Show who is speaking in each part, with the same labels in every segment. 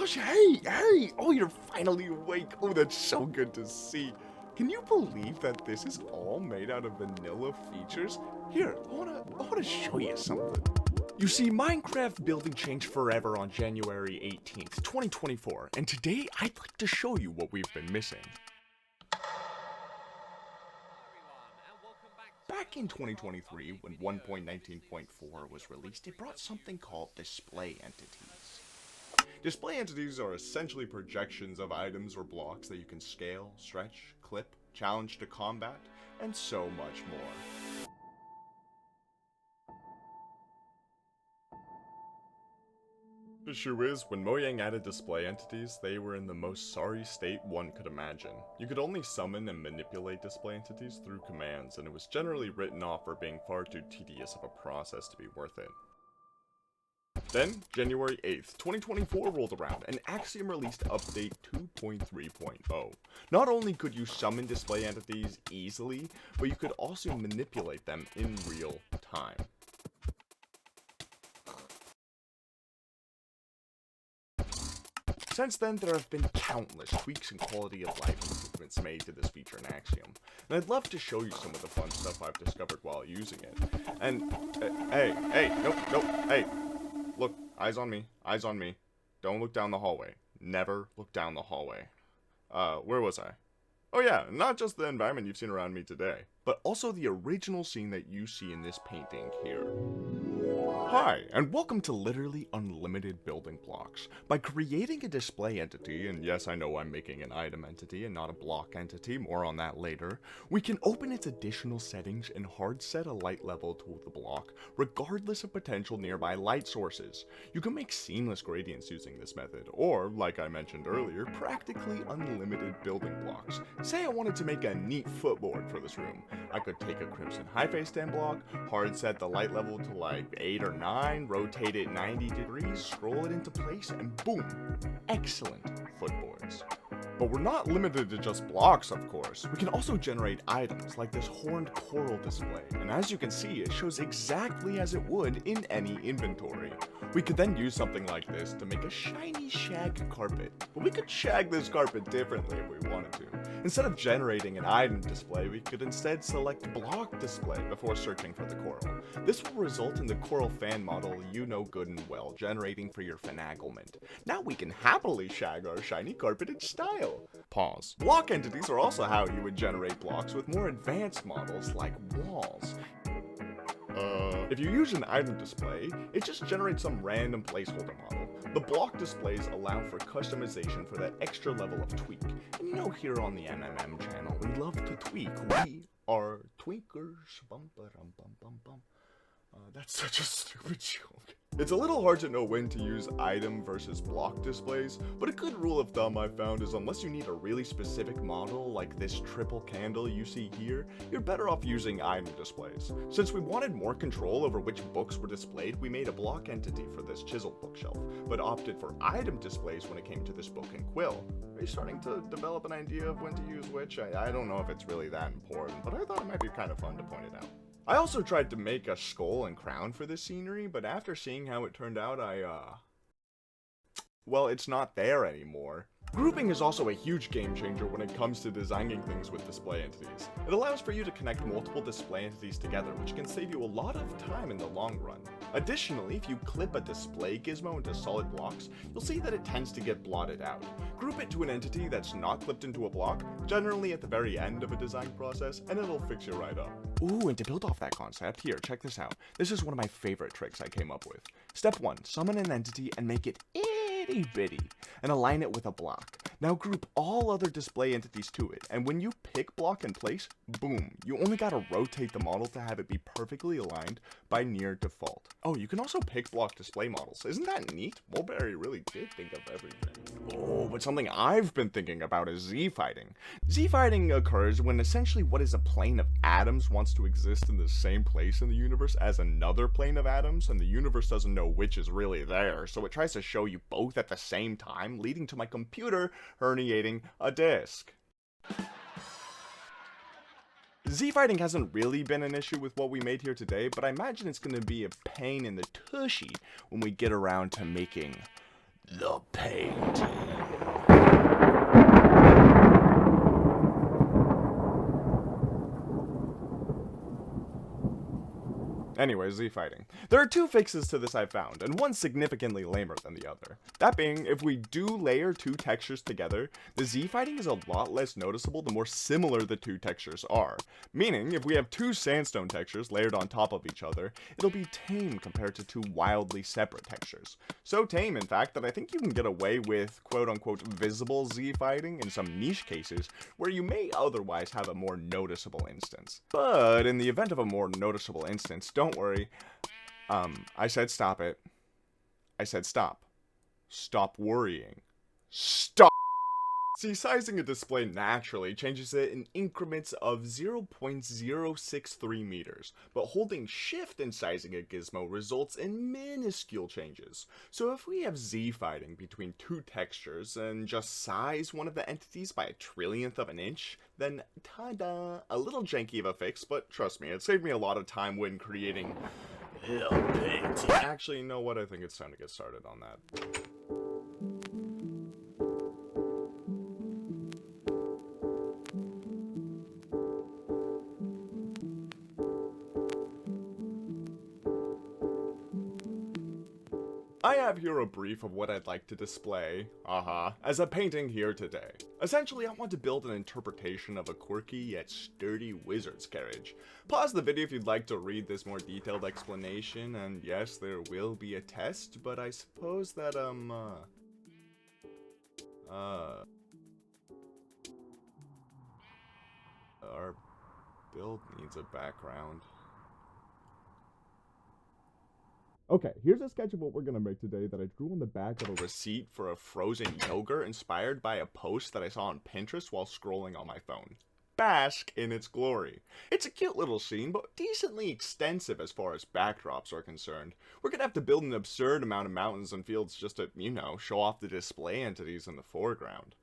Speaker 1: gosh, hey! Oh, you're finally awake. Oh, that's so good to see. Can you believe that this is all made out of vanilla features? Here, I wanna show you something. You see, Minecraft building changed forever on January 18th, 2024, and today I'd like to show you what we've been missing. Back in 2023, when 1.19.4 was released, it brought something called display entities. Display entities are essentially projections of items or blocks that you can scale, stretch, clip, challenge to combat, and so much more. The issue is, when Mojang added display entities, they were in the most sorry state one could imagine. You could only summon and manipulate display entities through commands, and it was generally written off for being far too tedious of a process to be worth it. Then, January 8th, 2024 rolled around, and Axiom released update 2.3.0. Not only could you summon display entities easily, but you could also manipulate them in real time. Since then, there have been countless tweaks and quality of life improvements made to this feature in Axiom, and I'd love to show you some of the fun stuff I've discovered while using it. And, nope, hey, look, eyes on me, don't look down the hallway, never look down the hallway. Where was I? Oh yeah, not just the environment you've seen around me today, but also the original scene that you see in this painting here. Hi, and welcome to literally unlimited building blocks. By creating a display entity, and yes, I know I'm making an item entity and not a block entity, more on that later, we can open its additional settings and hard set a light level to the block, regardless of potential nearby light sources. You can make seamless gradients using this method, or, like I mentioned earlier, practically unlimited building blocks. Say I wanted to make a neat footboard for this room. I could take a crimson high face stand block, hard set the light level to like 8 or 9, rotate it 90 degrees, scroll it into place, and boom, excellent footboards. But we're not limited to just blocks, of course. We can also generate items like this horned coral display, and as you can see, it shows exactly as it would in any inventory. We could then use something like this to make a shiny shag carpet, but we could shag this carpet differently if we wanted to. Instead of generating an item display, we could instead select block display before searching for the coral. This will result in the coral fan model you know good and well, generating for your finaglement. Now we can happily shag our shiny carpet in style. Pause. Block entities are also how you would generate blocks with more advanced models like walls. If you use an item display, it just generates some random placeholder model. The block displays allow for customization for that extra level of tweak. And you know, here on the MMM channel, we love to tweak. We are tweakers. Bum, ba-dum, bum, bum, bum. That's such a stupid joke. It's a little hard to know when to use item versus block displays, but a good rule of thumb I've found is unless you need a really specific model like this triple candle you see here, you're better off using item displays. Since we wanted more control over which books were displayed, we made a block entity for this chiseled bookshelf, but opted for item displays when it came to this book and quill. Are you starting to develop an idea of when to use which? I don't know if it's really that important, but I thought it might be kind of fun to point it out. I also tried to make a skull and crown for this scenery, but after seeing how it turned out, well, it's not there anymore. Grouping is also a huge game changer when it comes to designing things with display entities. It allows for you to connect multiple display entities together, which can save you a lot of time in the long run. Additionally, if you clip a display gizmo into solid blocks, you'll see that it tends to get blotted out. Group it to an entity that's not clipped into a block, generally at the very end of a design process, and it'll fix you right up. Ooh, and to build off that concept, here, check this out. This is one of my favorite tricks I came up with. Step 1, summon an entity and make it itty bitty, and align it with a block. Now group all other display entities to it, and when you pick block in place, boom, you only gotta rotate the model to have it be perfectly aligned by near default. Oh, you can also pick block display models. Isn't that neat? Mulberry really did think of everything. Oh, but something I've been thinking about is Z-fighting. Z-fighting occurs when essentially what is a plane of atoms wants to exist in the same place in the universe as another plane of atoms, and the universe doesn't know which is really there, so it tries to show you both at the same time, leading to my computer herniating a disk. Z-fighting hasn't really been an issue with what we made here today, but I imagine it's going to be a pain in the tushy when we get around to making The painting. Anyways, Z-fighting. There are two fixes to this I've found, and one significantly lamer than the other. That being, if we do layer two textures together, the Z-fighting is a lot less noticeable the more similar the two textures are. Meaning, if we have two sandstone textures layered on top of each other, it'll be tame compared to two wildly separate textures. So tame, in fact, that I think you can get away with quote-unquote visible Z-fighting in some niche cases, where you may otherwise have a more noticeable instance. But in the event of a more noticeable instance, don't worry. I said stop it. I said stop. Stop worrying. Stop! See, sizing a display naturally changes it in increments of 0.063 meters, but holding shift and sizing a gizmo results in minuscule changes. So if we have Z-fighting between two textures and just size one of the entities by a trillionth of an inch, then ta-da! A little janky of a fix, but trust me, it saved me a lot of time when creating Actually, you know what? I think it's time to get started on that. I have here a brief of what I'd like to display, as a painting here today. Essentially, I want to build an interpretation of a quirky yet sturdy wizard's carriage. Pause the video if you'd like to read this more detailed explanation, and yes, there will be a test, but I suppose that, our build needs a background. Okay, here's a sketch of what we're gonna make today that I drew on the back of a receipt for a frozen yogurt inspired by a post that I saw on Pinterest while scrolling on my phone. Bask in its glory. It's a cute little scene, but decently extensive as far as backdrops are concerned. We're gonna have to build an absurd amount of mountains and fields just to, you know, show off the display entities in the foreground.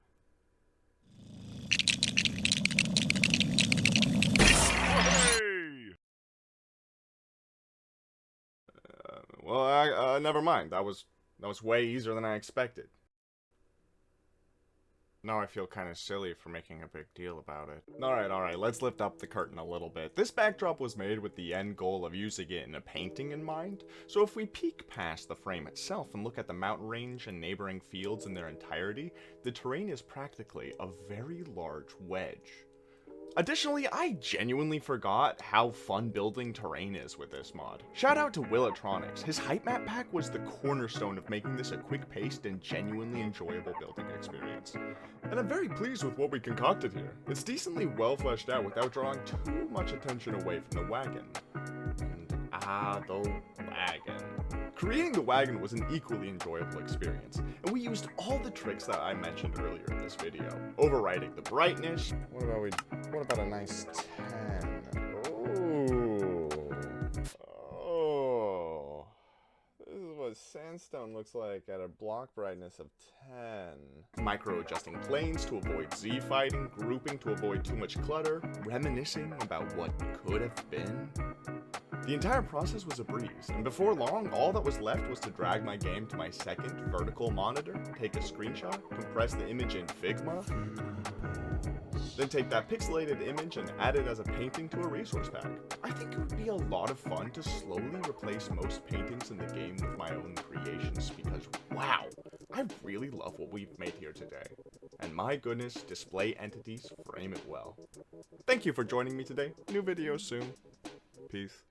Speaker 1: Well, never mind. That was way easier than I expected. Now I feel kind of silly for making a big deal about it. Alright, let's lift up the curtain a little bit. This backdrop was made with the end goal of using it in a painting in mind, so if we peek past the frame itself and look at the mountain range and neighboring fields in their entirety, the terrain is practically a very large wedge. Additionally, I genuinely forgot how fun building terrain is with this mod. Shout out to Willitronics. His height map pack was the cornerstone of making this a quick-paced and genuinely enjoyable building experience. And I'm very pleased with what we concocted here. It's decently well fleshed out without drawing too much attention away from the wagon. And the wagon. Creating the wagon was an equally enjoyable experience, and we used all the tricks that I mentioned earlier in this video. Overriding the brightness. What about a nice 10? Oh. This is what sandstone looks like at a block brightness of 10. Micro-adjusting planes to avoid Z-fighting, grouping to avoid too much clutter, reminiscing about what could have been. The entire process was a breeze, and before long, all that was left was to drag my game to my second vertical monitor, take a screenshot, compress the image in Figma, then take that pixelated image and add it as a painting to a resource pack. I think it would be a lot of fun to slowly replace most paintings in the game with my own creations because, wow, I really love what we've made here today. And my goodness, display entities frame it well. Thank you for joining me today. New videos soon. Peace.